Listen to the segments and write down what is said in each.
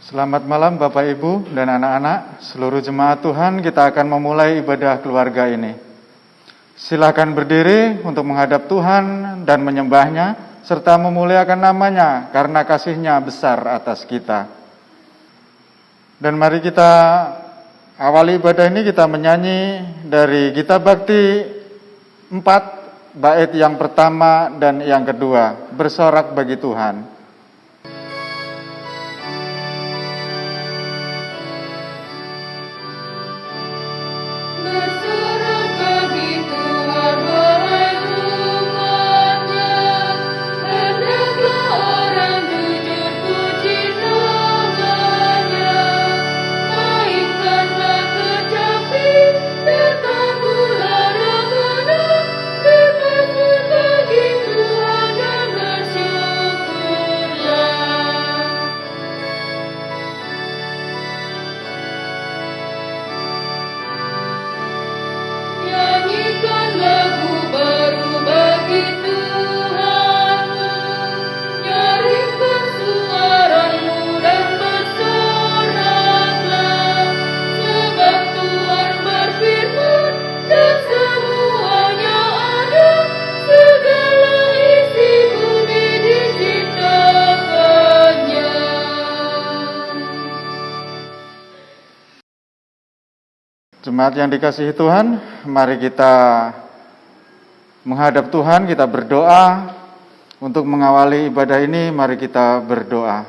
Selamat malam Bapak Ibu dan anak-anak, seluruh jemaat Tuhan. Kita akan memulai ibadah keluarga ini. Silakan berdiri untuk menghadap Tuhan dan menyembahnya, serta memuliakan namanya karena kasih-Nya besar atas kita. Dan mari kita awali ibadah ini kita menyanyi dari Gita Bakti 4, bait yang pertama dan yang kedua, Bersorak bagi Tuhan. Jemaat yang dikasihi Tuhan, mari kita menghadap Tuhan, kita berdoa. Untuk mengawali ibadah ini, mari kita berdoa.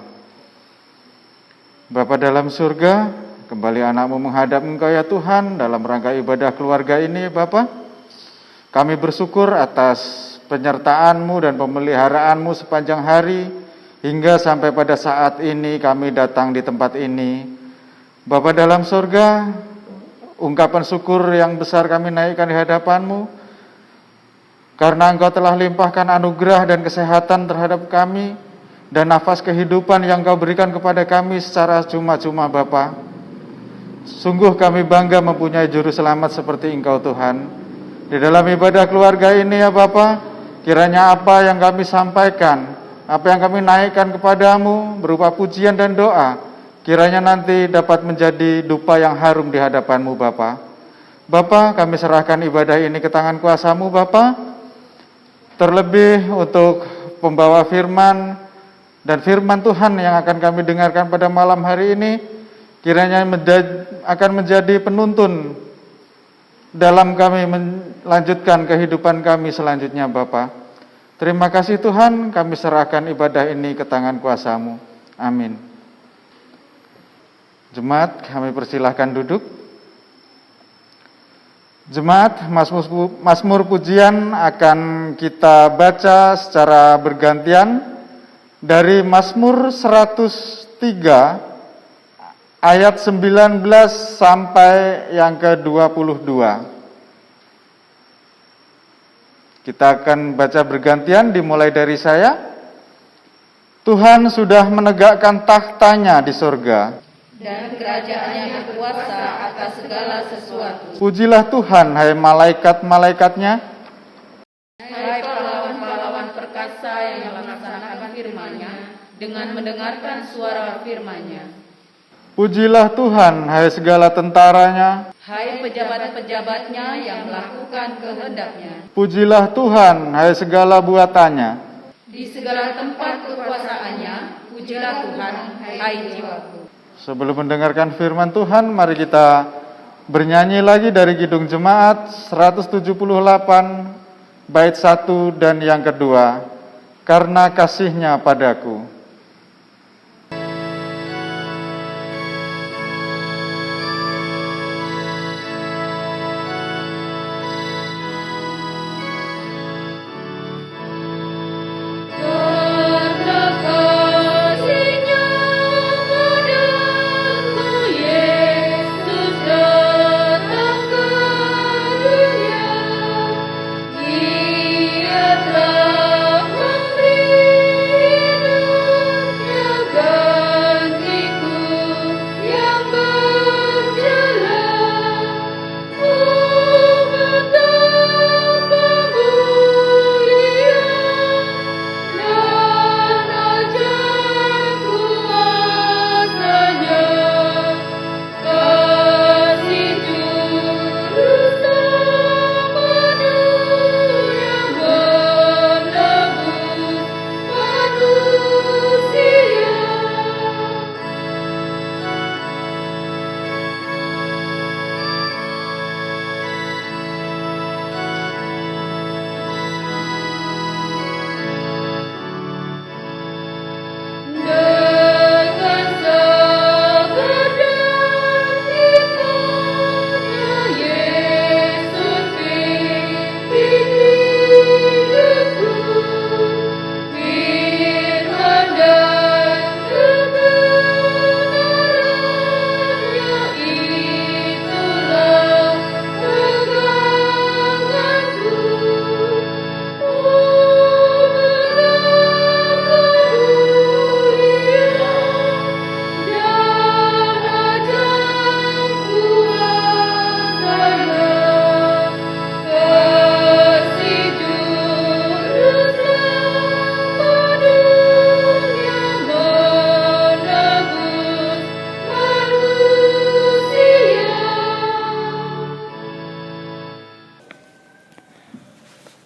Bapa dalam surga, kembali anak-Mu menghadap Engkau ya Tuhan, dalam rangka ibadah keluarga ini Bapa. Kami bersyukur atas penyertaan-Mu dan pemeliharaan-Mu sepanjang hari, hingga sampai pada saat ini kami datang di tempat ini. Bapa dalam surga, ungkapan syukur yang besar kami naikkan di hadapan-Mu, karena Engkau telah limpahkan anugerah dan kesehatan terhadap kami, dan nafas kehidupan yang Engkau berikan kepada kami secara cuma-cuma Bapa. Sungguh kami bangga mempunyai juru selamat seperti Engkau Tuhan. Di dalam ibadah keluarga ini ya Bapa, kiranya apa yang kami sampaikan, apa yang kami naikkan kepadamu berupa pujian dan doa, kiranya nanti dapat menjadi dupa yang harum di hadapan-Mu Bapa. Bapa, kami serahkan ibadah ini ke tangan kuasa-Mu Bapa. Terlebih untuk pembawa firman dan firman Tuhan yang akan kami dengarkan pada malam hari ini, kiranya akan menjadi penuntun dalam kami melanjutkan kehidupan kami selanjutnya Bapa. Terima kasih Tuhan, kami serahkan ibadah ini ke tangan kuasa-Mu. Amin. Jemaat, kami persilahkan duduk. Jemaat, Mazmur pujian akan kita baca secara bergantian dari Mazmur 103 ayat 19 sampai yang ke-22. Kita akan baca bergantian, dimulai dari saya. Tuhan sudah menegakkan takhta-Nya di surga, dan kerajaannya berkuasa atas segala sesuatu. Pujilah Tuhan, hai malaikat-malaikatnya. Hai pahlawan-pahlawan perkasa yang melaksanakan firman-Nya dengan mendengarkan suara firman-Nya. Pujilah Tuhan, hai segala tentaranya. Hai pejabat-pejabatnya yang melakukan kehendak-Nya. Pujilah Tuhan, hai segala buatannya. Di segala tempat kekuasaannya, pujilah Tuhan, hai jiwaku. Sebelum mendengarkan firman Tuhan, mari kita bernyanyi lagi dari Kidung Jemaat 178, bait 1 dan yang kedua, Karena Kasih-Nya Padaku. Dia telah memberi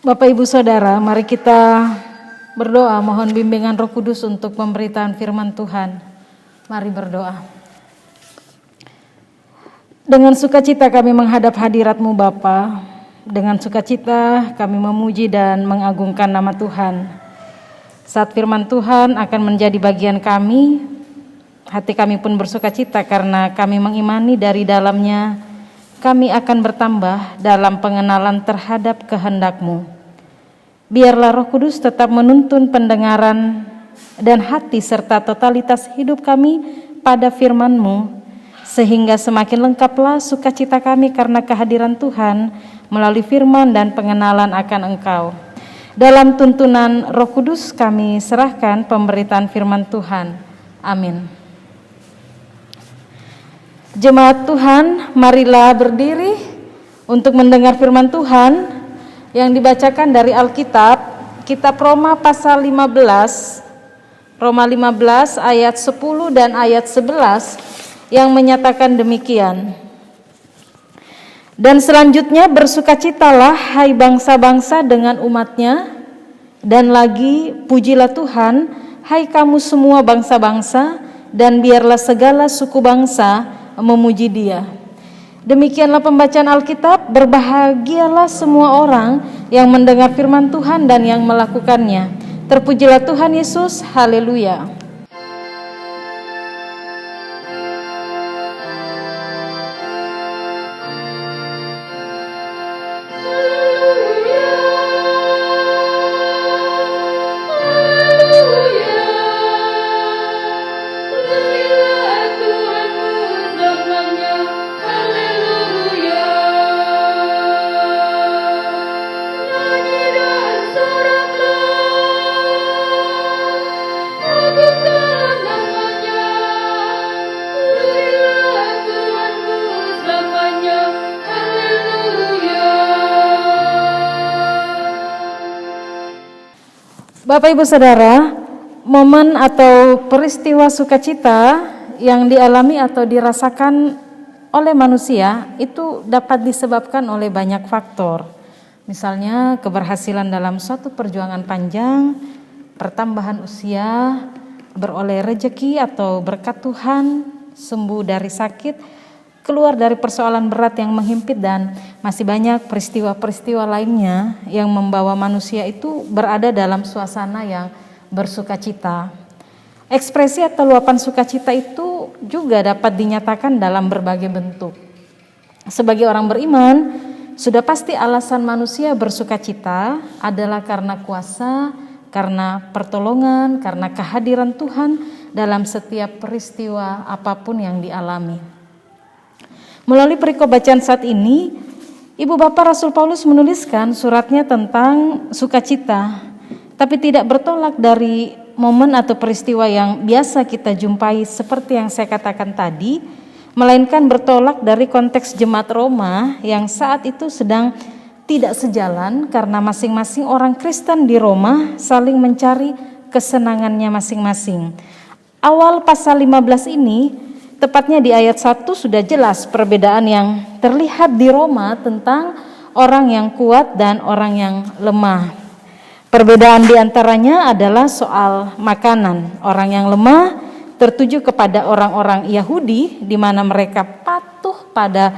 Bapak Ibu Saudara, mari kita berdoa mohon bimbingan Roh Kudus untuk pemberitaan firman Tuhan. Mari berdoa. Dengan sukacita kami menghadap hadirat-Mu Bapa. Dengan sukacita kami memuji dan mengagungkan nama Tuhan. Saat firman Tuhan akan menjadi bagian kami, hati kami pun bersukacita karena kami mengimani dari dalamnya kami akan bertambah dalam pengenalan terhadap kehendak-Mu. Biarlah Roh Kudus tetap menuntun pendengaran dan hati serta totalitas hidup kami pada firman-Mu, sehingga semakin lengkaplah sukacita kami karena kehadiran Tuhan melalui firman dan pengenalan akan Engkau. Dalam tuntunan Roh Kudus kami serahkan pemberitaan firman Tuhan. Amin. Jemaat Tuhan, marilah berdiri untuk mendengar firman Tuhan yang dibacakan dari Alkitab, kitab Roma pasal 15, Roma 15 ayat 10 dan ayat 11 yang menyatakan demikian. Dan selanjutnya bersukacitalah hai bangsa-bangsa dengan umatnya, dan lagi pujilah Tuhan hai kamu semua bangsa-bangsa, dan biarlah segala suku bangsa memuji Dia. Demikianlah pembacaan Alkitab. Berbahagialah semua orang yang mendengar firman Tuhan dan yang melakukannya. Terpujilah Tuhan Yesus, haleluya. Bapak Ibu Saudara, momen atau peristiwa sukacita yang dialami atau dirasakan oleh manusia itu dapat disebabkan oleh banyak faktor. Misalnya keberhasilan dalam suatu perjuangan panjang, pertambahan usia, beroleh rejeki atau berkat Tuhan, sembuh dari sakit, keluar dari persoalan berat yang menghimpit, dan masih banyak peristiwa-peristiwa lainnya yang membawa manusia itu berada dalam suasana yang bersukacita. Ekspresi atau luapan sukacita itu juga dapat dinyatakan dalam berbagai bentuk. Sebagai orang beriman, sudah pasti alasan manusia bersukacita adalah karena kuasa, karena pertolongan, karena kehadiran Tuhan dalam setiap peristiwa apapun yang dialami. Melalui perikop bacaan saat ini, Ibu Bapak Rasul Paulus menuliskan suratnya tentang sukacita, tapi tidak bertolak dari momen atau peristiwa yang biasa kita jumpai seperti yang saya katakan tadi, melainkan bertolak dari konteks jemaat Roma yang saat itu sedang tidak sejalan karena masing-masing orang Kristen di Roma saling mencari kesenangannya masing-masing. Awal pasal 15 ini, tepatnya di ayat 1 sudah jelas perbedaan yang terlihat di Roma tentang orang yang kuat dan orang yang lemah. Perbedaan diantaranya adalah soal makanan. Orang yang lemah tertuju kepada orang-orang Yahudi di mana mereka patuh pada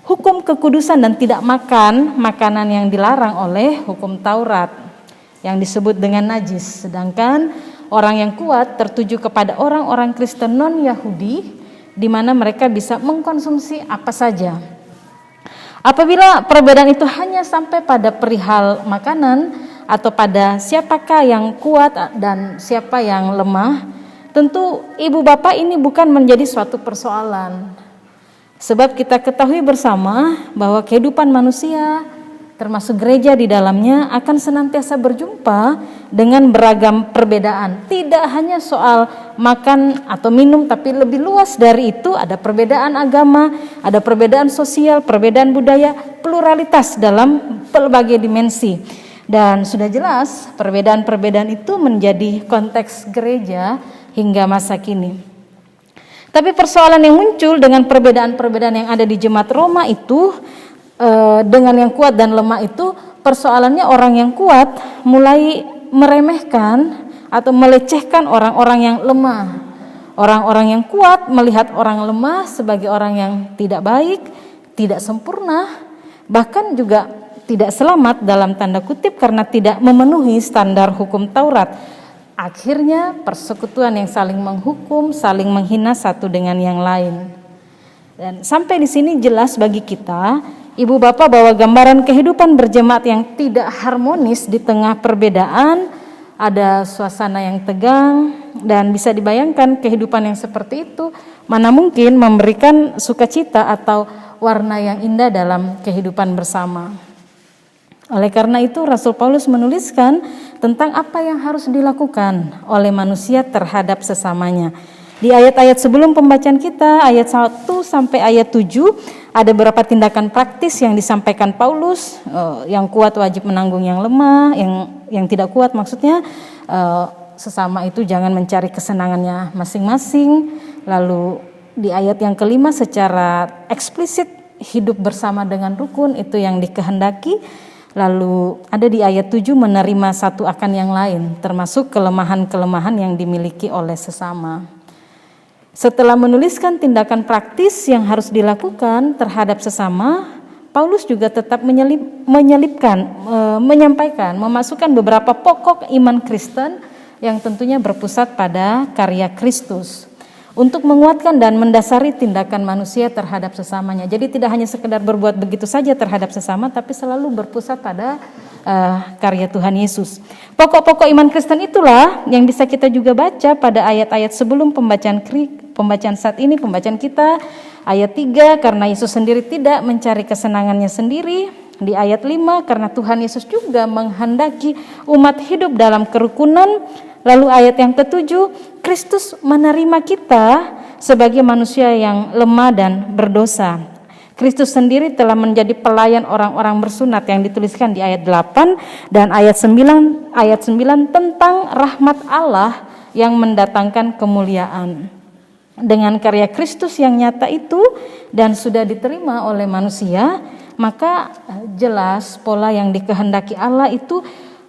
hukum kekudusan dan tidak makan makanan yang dilarang oleh hukum Taurat yang disebut dengan najis. Sedangkan orang yang kuat tertuju kepada orang-orang Kristen non-Yahudi di mana mereka bisa mengkonsumsi apa saja. Apabila perbedaan itu hanya sampai pada perihal makanan atau pada siapakah yang kuat dan siapa yang lemah, tentu ibu bapak ini bukan menjadi suatu persoalan. Sebab kita ketahui bersama bahwa kehidupan manusia, termasuk gereja di dalamnya, akan senantiasa berjumpa dengan beragam perbedaan. Tidak hanya soal makan atau minum, tapi lebih luas dari itu ada perbedaan agama, ada perbedaan sosial, perbedaan budaya, pluralitas dalam berbagai dimensi. Dan sudah jelas perbedaan-perbedaan itu menjadi konteks gereja hingga masa kini. Tapi persoalan yang muncul dengan perbedaan-perbedaan yang ada di jemaat Roma itu dengan yang kuat dan lemah itu persoalannya orang yang kuat mulai meremehkan atau melecehkan orang-orang yang lemah. Orang-orang yang kuat melihat orang lemah sebagai orang yang tidak baik, tidak sempurna, bahkan juga tidak selamat dalam tanda kutip karena tidak memenuhi standar hukum Taurat. Akhirnya persekutuan yang saling menghukum, saling menghina satu dengan yang lain. Dan sampai di sini jelas bagi kita, Ibu Bapak, bahwa gambaran kehidupan berjemaat yang tidak harmonis di tengah perbedaan, ada suasana yang tegang, dan bisa dibayangkan kehidupan yang seperti itu mana mungkin memberikan sukacita atau warna yang indah dalam kehidupan bersama. Oleh karena itu Rasul Paulus menuliskan tentang apa yang harus dilakukan oleh manusia terhadap sesamanya. Di ayat-ayat sebelum pembacaan kita, ayat 1 sampai ayat 7, ada beberapa tindakan praktis yang disampaikan Paulus. Yang kuat wajib menanggung yang lemah, yang tidak kuat maksudnya sesama itu jangan mencari kesenangannya masing-masing. Lalu di ayat yang kelima secara eksplisit hidup bersama dengan rukun itu yang dikehendaki. Lalu ada di ayat 7 menerima satu akan yang lain, termasuk kelemahan-kelemahan yang dimiliki oleh sesama. Setelah menuliskan tindakan praktis yang harus dilakukan terhadap sesama, Paulus juga tetap menyampaikan, memasukkan beberapa pokok iman Kristen yang tentunya berpusat pada karya Kristus untuk menguatkan dan mendasari tindakan manusia terhadap sesamanya. Jadi tidak hanya sekedar berbuat begitu saja terhadap sesama, tapi selalu berpusat pada karya Tuhan Yesus. Pokok-pokok iman Kristen itulah yang bisa kita juga baca pada ayat-ayat sebelum pembacaan saat ini, pembacaan kita. Ayat 3, karena Yesus sendiri tidak mencari kesenangannya sendiri. Di ayat 5, karena Tuhan Yesus juga menghendaki umat hidup dalam kerukunan. Lalu ayat yang ke-7, Kristus menerima kita sebagai manusia yang lemah dan berdosa. Kristus sendiri telah menjadi pelayan orang-orang bersunat yang dituliskan di ayat 8 dan ayat 9 tentang rahmat Allah yang mendatangkan kemuliaan. Dengan karya Kristus yang nyata itu dan sudah diterima oleh manusia, maka jelas pola yang dikehendaki Allah itu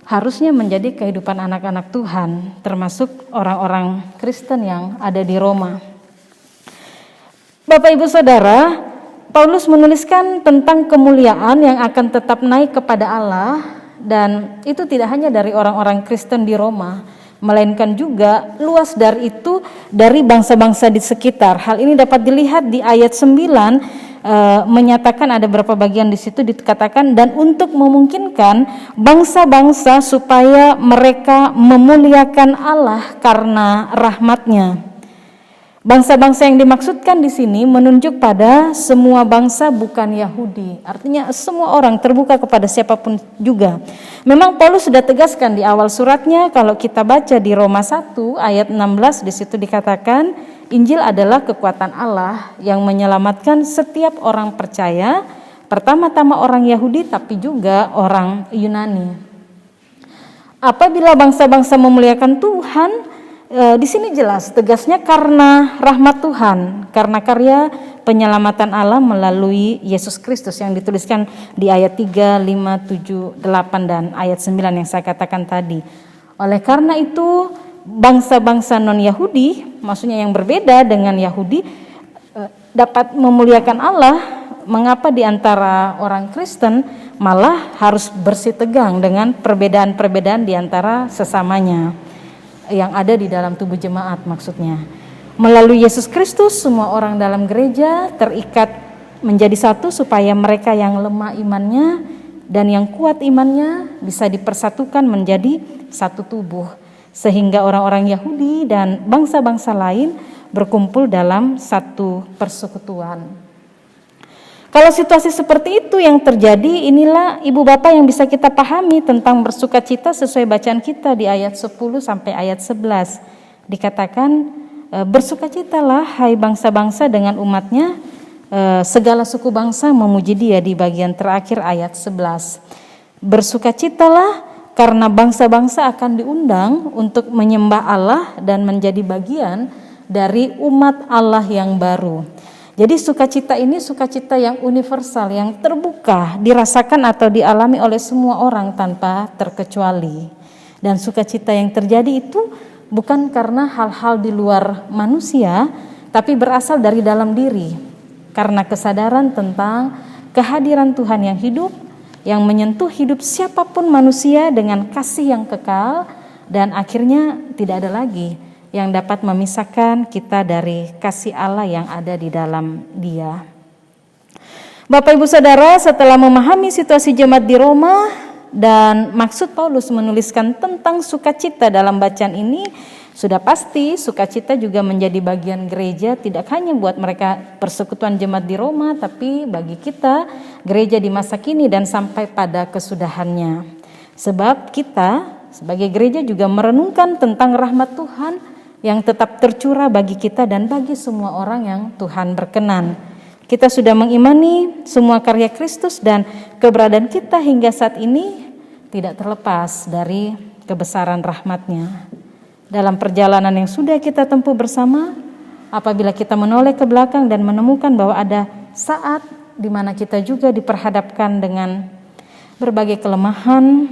harusnya menjadi kehidupan anak-anak Tuhan, termasuk orang-orang Kristen yang ada di Roma. Bapak Ibu Saudara, Paulus menuliskan tentang kemuliaan yang akan tetap naik kepada Allah, dan itu tidak hanya dari orang-orang Kristen di Roma, melainkan juga luas dari itu dari bangsa-bangsa di sekitar. Hal ini dapat dilihat di ayat 9, menyatakan ada beberapa bagian di situ dikatakan, dan untuk memungkinkan bangsa-bangsa supaya mereka memuliakan Allah karena rahmat-Nya. Bangsa-bangsa yang dimaksudkan di sini menunjuk pada semua bangsa, bukan Yahudi. Artinya semua orang, terbuka kepada siapapun juga. Memang Paulus sudah tegaskan di awal suratnya, kalau kita baca di Roma 1 ayat 16, di situ dikatakan Injil adalah kekuatan Allah yang menyelamatkan setiap orang percaya, pertama-tama orang Yahudi tapi juga orang Yunani. Apabila bangsa-bangsa memuliakan Tuhan, di sini jelas tegasnya karena rahmat Tuhan, karena karya penyelamatan Allah melalui Yesus Kristus yang dituliskan di ayat 3, 5, 7, 8 dan ayat 9 yang saya katakan tadi. Oleh karena itu bangsa-bangsa non-Yahudi, maksudnya yang berbeda dengan Yahudi, dapat memuliakan Allah. Mengapa di antara orang Kristen malah harus bersitegang dengan perbedaan-perbedaan di antara sesamanya yang ada di dalam tubuh jemaat maksudnya. Melalui Yesus Kristus semua orang dalam gereja terikat menjadi satu supaya mereka yang lemah imannya dan yang kuat imannya bisa dipersatukan menjadi satu tubuh, sehingga orang-orang Yahudi dan bangsa-bangsa lain berkumpul dalam satu persekutuan. Kalau situasi seperti itu yang terjadi, inilah Ibu Bapak yang bisa kita pahami tentang bersukacita sesuai bacaan kita di ayat 10 sampai ayat 11. Dikatakan, bersukacitalah hai bangsa-bangsa dengan umatnya, segala suku bangsa memuji Dia di bagian terakhir ayat 11. Bersukacitalah karena bangsa-bangsa akan diundang untuk menyembah Allah dan menjadi bagian dari umat Allah yang baru. Jadi sukacita ini sukacita yang universal, yang terbuka, dirasakan atau dialami oleh semua orang tanpa terkecuali. Dan sukacita yang terjadi itu bukan karena hal-hal di luar manusia, tapi berasal dari dalam diri. Karena kesadaran tentang kehadiran Tuhan yang hidup, yang menyentuh hidup siapapun manusia dengan kasih yang kekal, dan akhirnya tidak ada lagi yang dapat memisahkan kita dari kasih Allah yang ada di dalam Dia. Bapak Ibu Saudara, setelah memahami situasi jemaat di Roma dan maksud Paulus menuliskan tentang sukacita dalam bacaan ini, sudah pasti sukacita juga menjadi bagian gereja, tidak hanya buat mereka persekutuan jemaat di Roma, tapi bagi kita gereja di masa kini dan sampai pada kesudahannya. Sebab kita sebagai gereja juga merenungkan tentang rahmat Tuhan yang tetap tercurah bagi kita dan bagi semua orang yang Tuhan berkenan. Kita sudah mengimani semua karya Kristus dan keberadaan kita hingga saat ini tidak terlepas dari kebesaran rahmat-Nya. Dalam perjalanan yang sudah kita tempuh bersama, apabila kita menoleh ke belakang dan menemukan bahwa ada saat di mana kita juga diperhadapkan dengan berbagai kelemahan,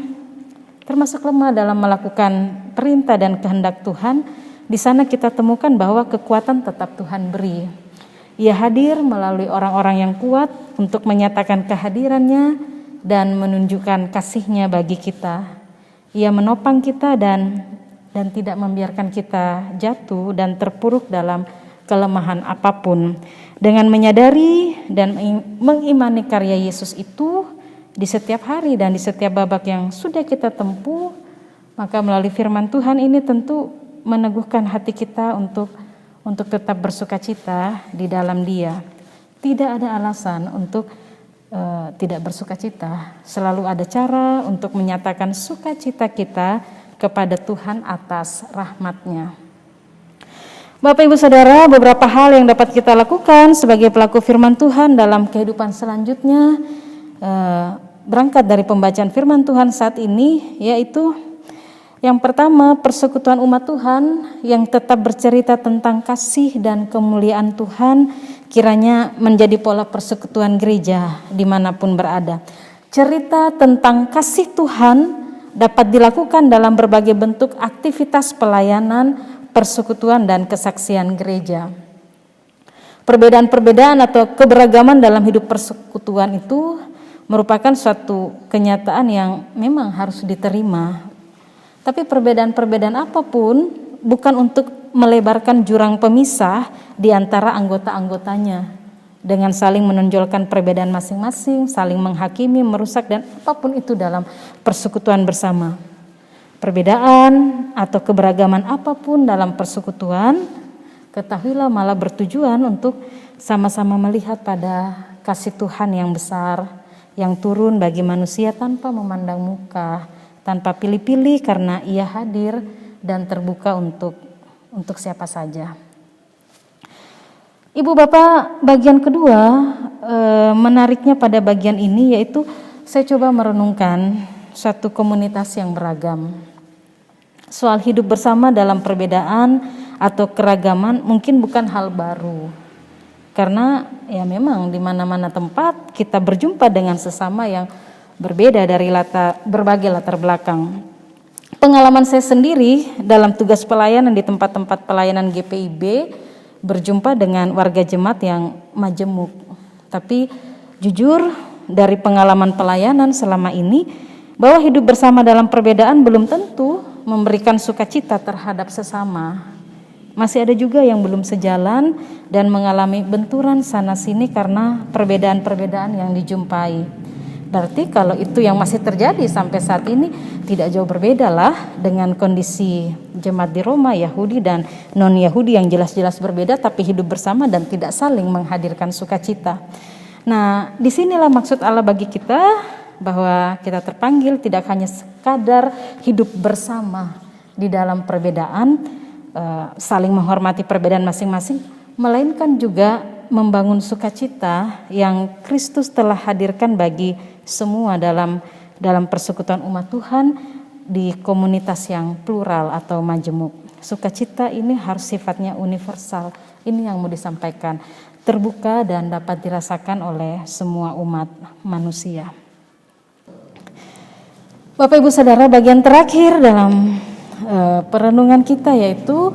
termasuk lemah dalam melakukan perintah dan kehendak Tuhan, di sana kita temukan bahwa kekuatan tetap Tuhan beri. Ia hadir melalui orang-orang yang kuat untuk menyatakan kehadirannya dan menunjukkan kasih-Nya bagi kita. Ia menopang kita dan tidak membiarkan kita jatuh dan terpuruk dalam kelemahan apapun. Dengan menyadari dan mengimani karya Yesus itu di setiap hari dan di setiap babak yang sudah kita tempuh, maka melalui firman Tuhan ini tentu meneguhkan hati kita untuk tetap bersukacita di dalam Dia. Tidak ada alasan untuk tidak bersukacita. Selalu ada cara untuk menyatakan sukacita kita kepada Tuhan atas rahmat-Nya. Bapak Ibu Saudara, beberapa hal yang dapat kita lakukan sebagai pelaku firman Tuhan dalam kehidupan selanjutnya, berangkat dari pembacaan firman Tuhan saat ini, yaitu yang pertama, persekutuan umat Tuhan yang tetap bercerita tentang kasih dan kemuliaan Tuhan kiranya menjadi pola persekutuan gereja dimanapun berada. Cerita tentang kasih Tuhan dapat dilakukan dalam berbagai bentuk aktivitas pelayanan, persekutuan, dan kesaksian gereja. Perbedaan-perbedaan atau keberagaman dalam hidup persekutuan itu merupakan suatu kenyataan yang memang harus diterima. Tapi perbedaan-perbedaan apapun bukan untuk melebarkan jurang pemisah di antara anggota-anggotanya dengan saling menonjolkan perbedaan masing-masing, saling menghakimi, merusak, dan apapun itu dalam persekutuan bersama. Perbedaan atau keberagaman apapun dalam persekutuan, ketahuilah malah bertujuan untuk sama-sama melihat pada kasih Tuhan yang besar, yang turun bagi manusia tanpa memandang muka, tanpa pilih-pilih karena Ia hadir dan terbuka untuk siapa saja. Ibu Bapak, bagian kedua menariknya pada bagian ini yaitu saya coba merenungkan satu komunitas yang beragam. Soal hidup bersama dalam perbedaan atau keragaman mungkin bukan hal baru. Karena ya memang di mana-mana tempat kita berjumpa dengan sesama yang berbeda dari berbagai latar belakang. Pengalaman saya sendiri dalam tugas pelayanan di tempat-tempat pelayanan GPIB berjumpa dengan warga jemaat yang majemuk. Tapi jujur dari pengalaman pelayanan selama ini bahwa hidup bersama dalam perbedaan belum tentu memberikan sukacita terhadap sesama. Masih ada juga yang belum sejalan dan mengalami benturan sana-sini karena perbedaan-perbedaan yang dijumpai. Berarti kalau itu yang masih terjadi sampai saat ini tidak jauh berbeda lah dengan kondisi jemaat di Roma, Yahudi dan non-Yahudi yang jelas-jelas berbeda tapi hidup bersama dan tidak saling menghadirkan sukacita. Nah, disinilah maksud Allah bagi kita bahwa kita terpanggil tidak hanya sekadar hidup bersama di dalam perbedaan, saling menghormati perbedaan masing-masing, melainkan juga membangun sukacita yang Kristus telah hadirkan bagi semua dalam persekutuan umat Tuhan di komunitas yang plural atau majemuk. Sukacita ini harus sifatnya universal. Ini yang mau disampaikan. terbuka dan dapat dirasakan oleh semua umat manusia. Bapak Ibu Saudara, bagian terakhir dalam perenungan kita yaitu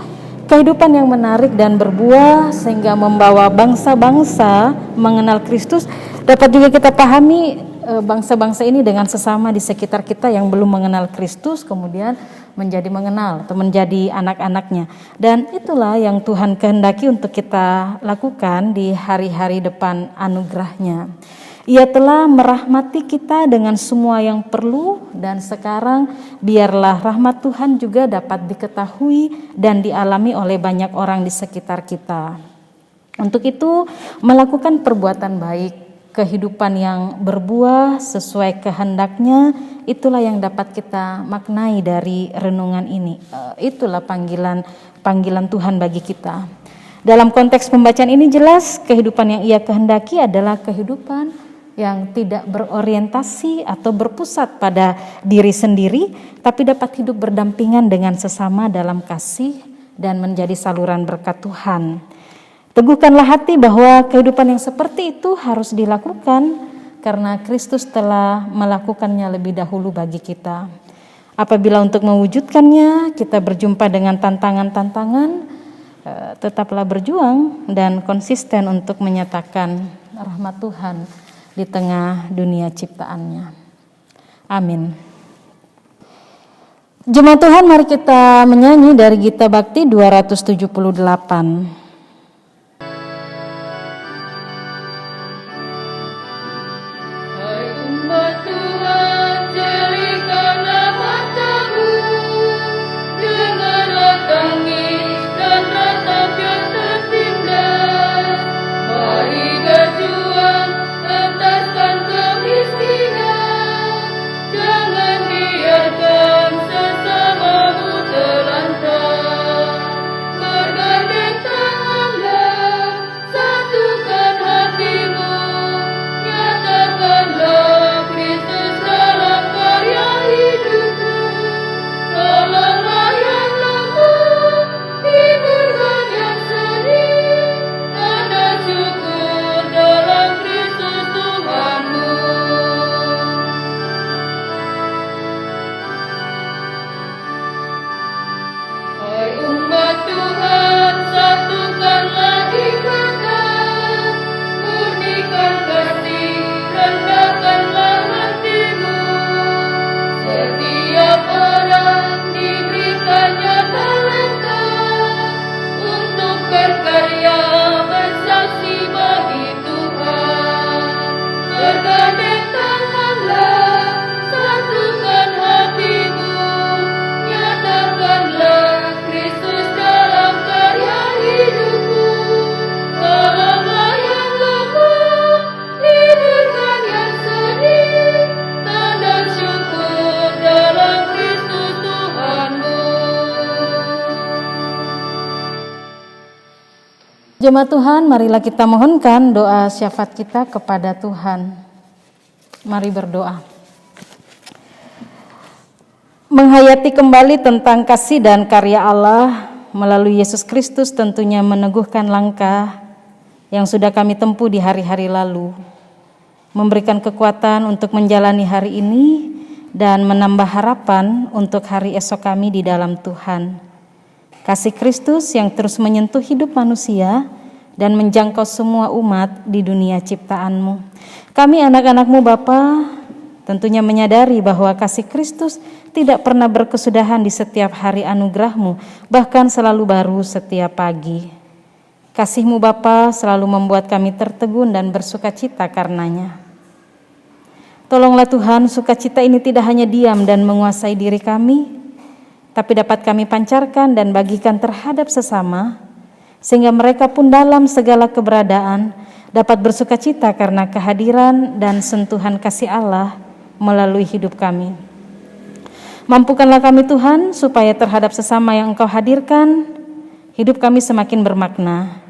kehidupan yang menarik dan berbuah sehingga membawa bangsa-bangsa mengenal Kristus. Dapat juga kita pahami bangsa-bangsa ini dengan sesama di sekitar kita yang belum mengenal Kristus kemudian menjadi mengenal atau menjadi anak-anaknya. Dan itulah yang Tuhan kehendaki untuk kita lakukan di hari-hari depan anugerahnya. Ia telah merahmati kita dengan semua yang perlu, dan sekarang biarlah rahmat Tuhan juga dapat diketahui dan dialami oleh banyak orang di sekitar kita. Untuk itu, melakukan perbuatan baik, kehidupan yang berbuah sesuai kehendaknya, itulah yang dapat kita maknai dari renungan ini. Itulah panggilan Tuhan bagi kita. Dalam konteks pembacaan ini jelas kehidupan yang Ia kehendaki adalah kehidupan yang tidak berorientasi atau berpusat pada diri sendiri, tapi dapat hidup berdampingan dengan sesama dalam kasih dan menjadi saluran berkat Tuhan. Teguhkanlah hati bahwa kehidupan yang seperti itu harus dilakukan karena Kristus telah melakukannya lebih dahulu bagi kita. Apabila untuk mewujudkannya kita berjumpa dengan tantangan-tantangan, tetaplah berjuang dan konsisten untuk menyatakan rahmat Tuhan di tengah dunia ciptaannya. Amin. Jemaat Tuhan, mari kita menyanyi dari Gita Bakti 278. Jemaat Tuhan, marilah kita mohonkan doa syafaat kita kepada Tuhan. Mari berdoa. Menghayati kembali tentang kasih dan karya Allah melalui Yesus Kristus tentunya meneguhkan langkah yang sudah kami tempuh di hari-hari lalu. Memberikan kekuatan untuk menjalani hari ini dan menambah harapan untuk hari esok kami di dalam Tuhan. Kasih Kristus yang terus menyentuh hidup manusia dan menjangkau semua umat di dunia ciptaan-Mu. Kami anak-anak-Mu Bapa tentunya menyadari bahwa kasih Kristus tidak pernah berkesudahan di setiap hari anugerah-Mu, bahkan selalu baru setiap pagi. Kasih-Mu Bapa selalu membuat kami tertegun dan bersukacita karenanya. Tolonglah Tuhan, sukacita ini tidak hanya diam dan menguasai diri kami, tapi dapat kami pancarkan dan bagikan terhadap sesama, sehingga mereka pun dalam segala keberadaan dapat bersukacita karena kehadiran dan sentuhan kasih Allah melalui hidup kami. Mampukanlah kami Tuhan, supaya terhadap sesama yang Engkau hadirkan, hidup kami semakin bermakna.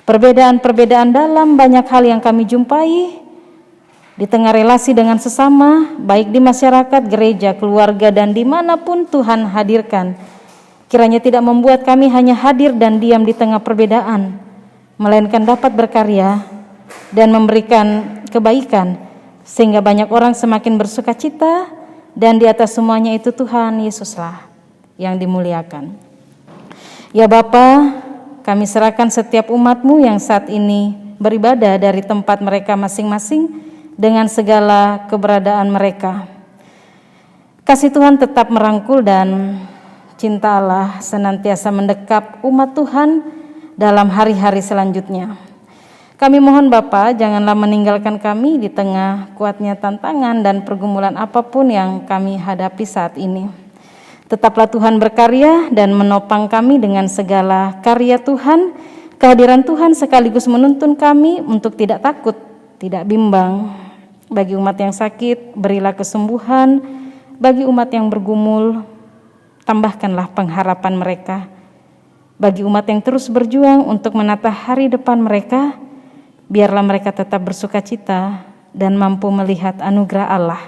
Perbedaan-perbedaan dalam banyak hal yang kami jumpai, di tengah relasi dengan sesama, baik di masyarakat, gereja, keluarga, dan dimanapun Tuhan hadirkan, kiranya tidak membuat kami hanya hadir dan diam di tengah perbedaan, melainkan dapat berkarya dan memberikan kebaikan, sehingga banyak orang semakin bersukacita, dan di atas semuanya itu Tuhan Yesuslah yang dimuliakan. Ya Bapa, kami serahkan setiap umat-Mu yang saat ini beribadah dari tempat mereka masing-masing dengan segala keberadaan mereka. Kasih Tuhan tetap merangkul dan cinta Allah senantiasa mendekap umat Tuhan dalam hari-hari selanjutnya. Kami mohon Bapa, janganlah meninggalkan kami di tengah kuatnya tantangan dan pergumulan apapun yang kami hadapi saat ini. Tetaplah Tuhan berkarya dan menopang kami dengan segala karya Tuhan. Kehadiran Tuhan sekaligus menuntun kami untuk tidak takut, tidak bimbang. Bagi umat yang sakit, berilah kesembuhan. Bagi umat yang bergumul, tambahkanlah pengharapan mereka. Bagi umat yang terus berjuang untuk menata hari depan mereka, biarlah mereka tetap bersukacita dan mampu melihat anugerah Allah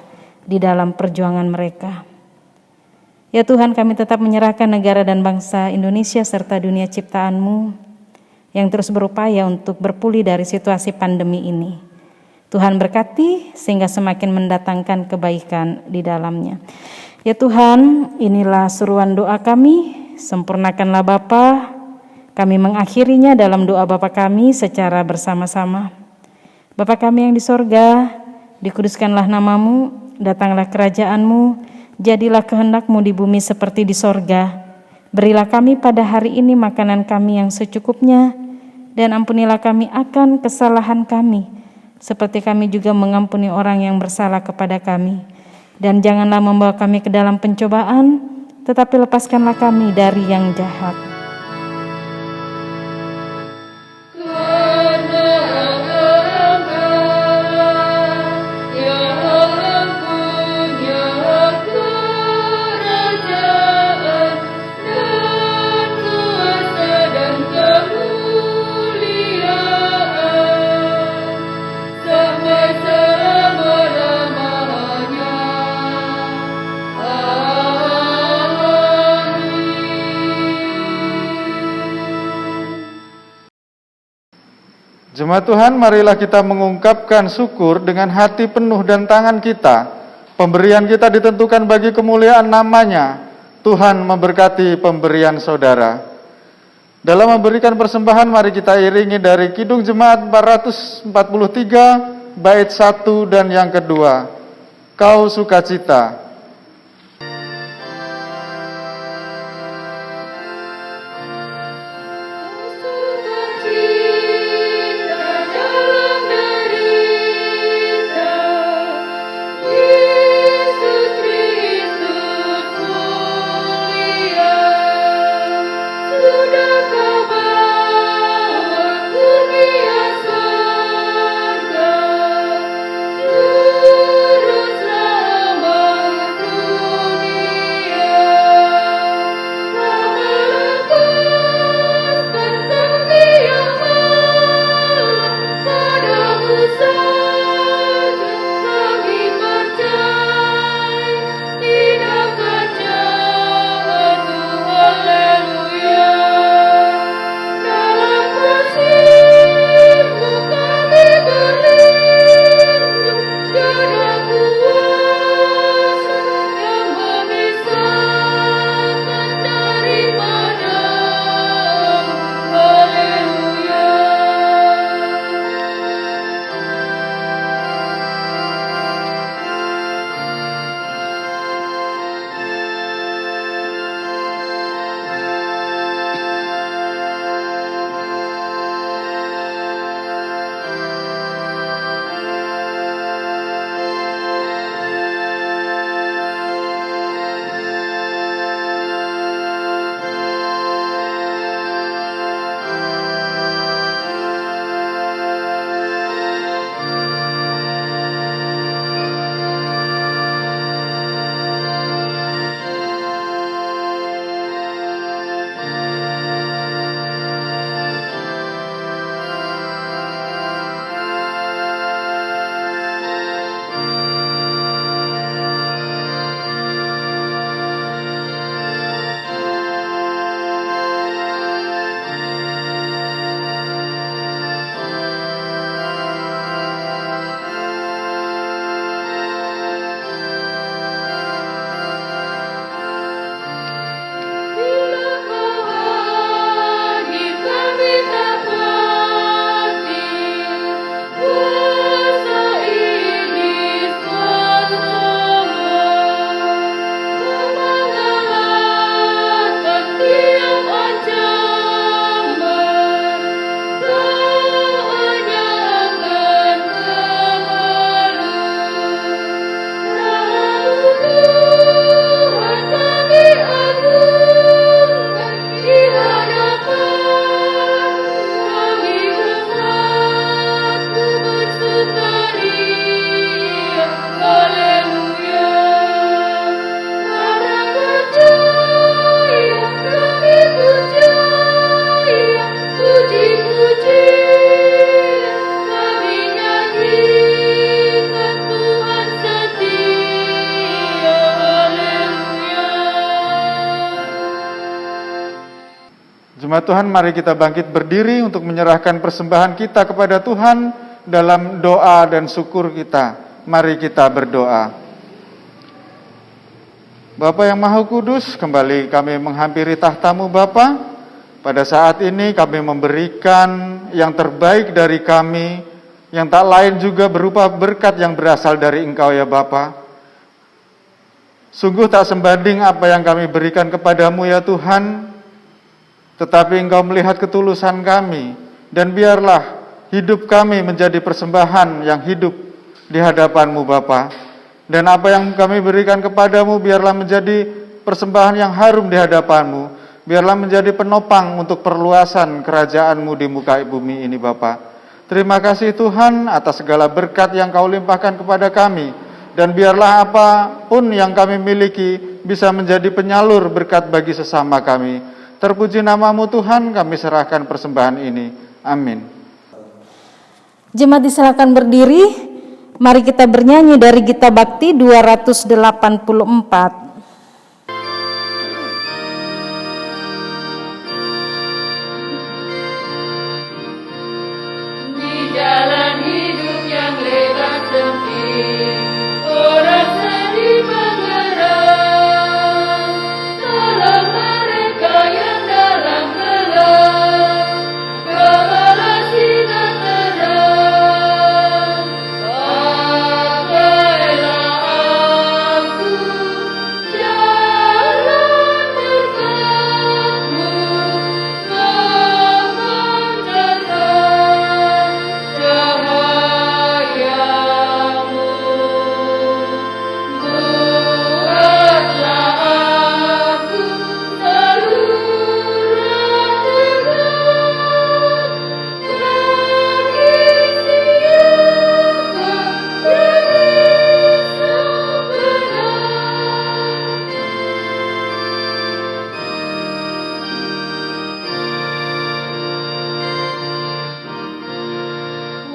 di dalam perjuangan mereka. Ya Tuhan, kami tetap menyerahkan negara dan bangsa Indonesia serta dunia ciptaan-Mu yang terus berupaya untuk berpulih dari situasi pandemi ini. Tuhan berkati sehingga semakin mendatangkan kebaikan di dalamnya. Ya Tuhan, inilah seruan doa kami, sempurnakanlah Bapa. Kami mengakhirinya dalam doa Bapa kami secara bersama-sama. Bapa kami yang di sorga, dikuduskanlah nama-Mu, datanglah kerajaan-Mu, jadilah kehendak-Mu di bumi seperti di sorga. Berilah kami pada hari ini makanan kami yang secukupnya, dan ampunilah kami akan kesalahan kami, seperti kami juga mengampuni orang yang bersalah kepada kami. Dan janganlah membawa kami ke dalam pencobaan, tetapi lepaskanlah kami dari yang jahat. Jemaat Tuhan, marilah kita mengungkapkan syukur dengan hati penuh dan tangan kita. Pemberian kita ditentukan bagi kemuliaan nama-Nya. Tuhan memberkati pemberian saudara. Dalam memberikan persembahan, mari kita iringi dari Kidung Jemaat 443, bait 1 dan yang kedua. Kau sukacita. Juru selamat Jemaat Tuhan, mari kita bangkit berdiri untuk menyerahkan persembahan kita kepada Tuhan dalam doa dan syukur kita. Mari kita berdoa. Bapa yang Maha Kudus, kembali kami menghampiri tahta-Mu Bapa. Pada saat ini kami memberikan yang terbaik dari kami, yang tak lain juga berupa berkat yang berasal dari Engkau ya Bapa. Sungguh tak sebanding apa yang kami berikan kepadamu ya Tuhan, tetapi Engkau melihat ketulusan kami, dan biarlah hidup kami menjadi persembahan yang hidup di hadapan-Mu Bapa. Dan apa yang kami berikan kepadamu biarlah menjadi persembahan yang harum di hadapan-Mu. Biarlah menjadi penopang untuk perluasan kerajaan-Mu di muka bumi ini Bapa. Terima kasih Tuhan atas segala berkat yang Kau limpahkan kepada kami. Dan biarlah apapun yang kami miliki bisa menjadi penyalur berkat bagi sesama kami. Terpuji nama-Mu Tuhan, kami serahkan persembahan ini. Amin. Jemaat disilakan berdiri. Mari kita bernyanyi dari Gita Bakti 284. Jalan hidup yang lebar sempit, orang sedih menggeram. Tolong mereka yang dalam gelap, bawalah sinar terang. Pakailah aku jalan berkat-Mu, memancarkan cahayamu. Buatlah aku saluran berkat bagi siapa yang risau benar.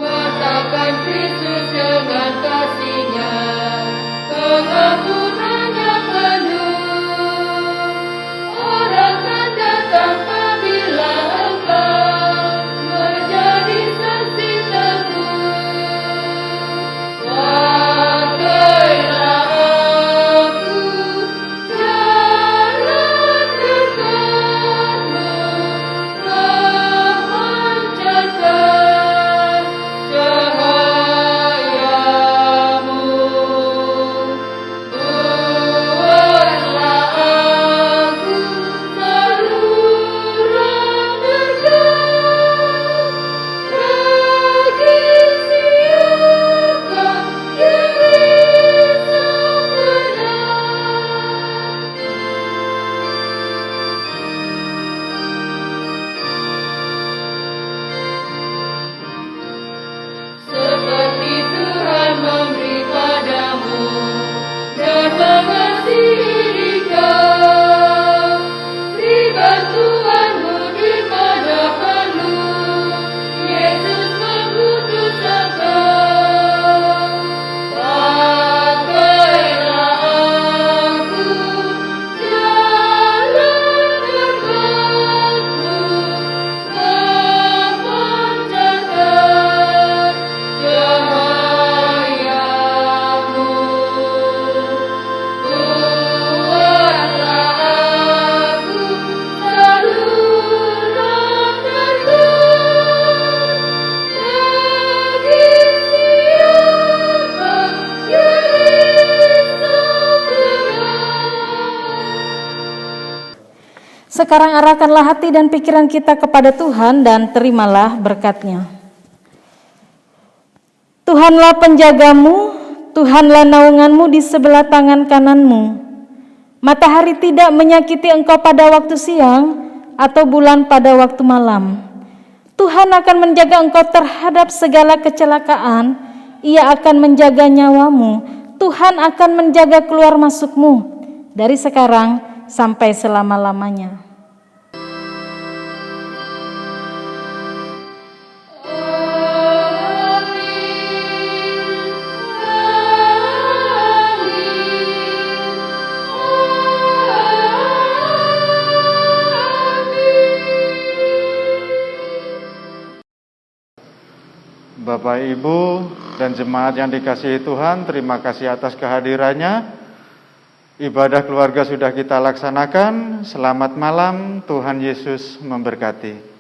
Wartakan Kristus dengan kasih-Nya, pengampunannya penuh. Orang akan datang apabila engkau menjadi saksi teguh. Pakailah aku jalan berkat-Mu, memancarkan cahayamu. Buatlah aku saluran berkat bagi siapa yang risau benar. Seperti Tuhan memberi padamu dan mengasihi kau, berikan Tuhanmu di mana perlu, Yesus mengutus engkau. Pakailah aku jalan berkat-Mu, memancarkan cahayamu. Buatlah aku saluran berkat bagi siapa yang risau benar. Sekarang arahkanlah hati dan pikiran kita kepada Tuhan dan terimalah berkat-Nya. Tuhanlah penjagamu, Tuhanlah naunganmu di sebelah tangan kananmu. Matahari tidak menyakiti engkau pada waktu siang, atau bulan pada waktu malam. Tuhan akan menjaga engkau terhadap segala kecelakaan. Ia akan menjaga nyawamu. Tuhan akan menjaga keluar masukmu dari sekarang sampai selama-lamanya. Bapak, Ibu, dan jemaat yang dikasihi Tuhan, terima kasih atas kehadirannya. Ibadah keluarga sudah kita laksanakan. Selamat malam, Tuhan Yesus memberkati.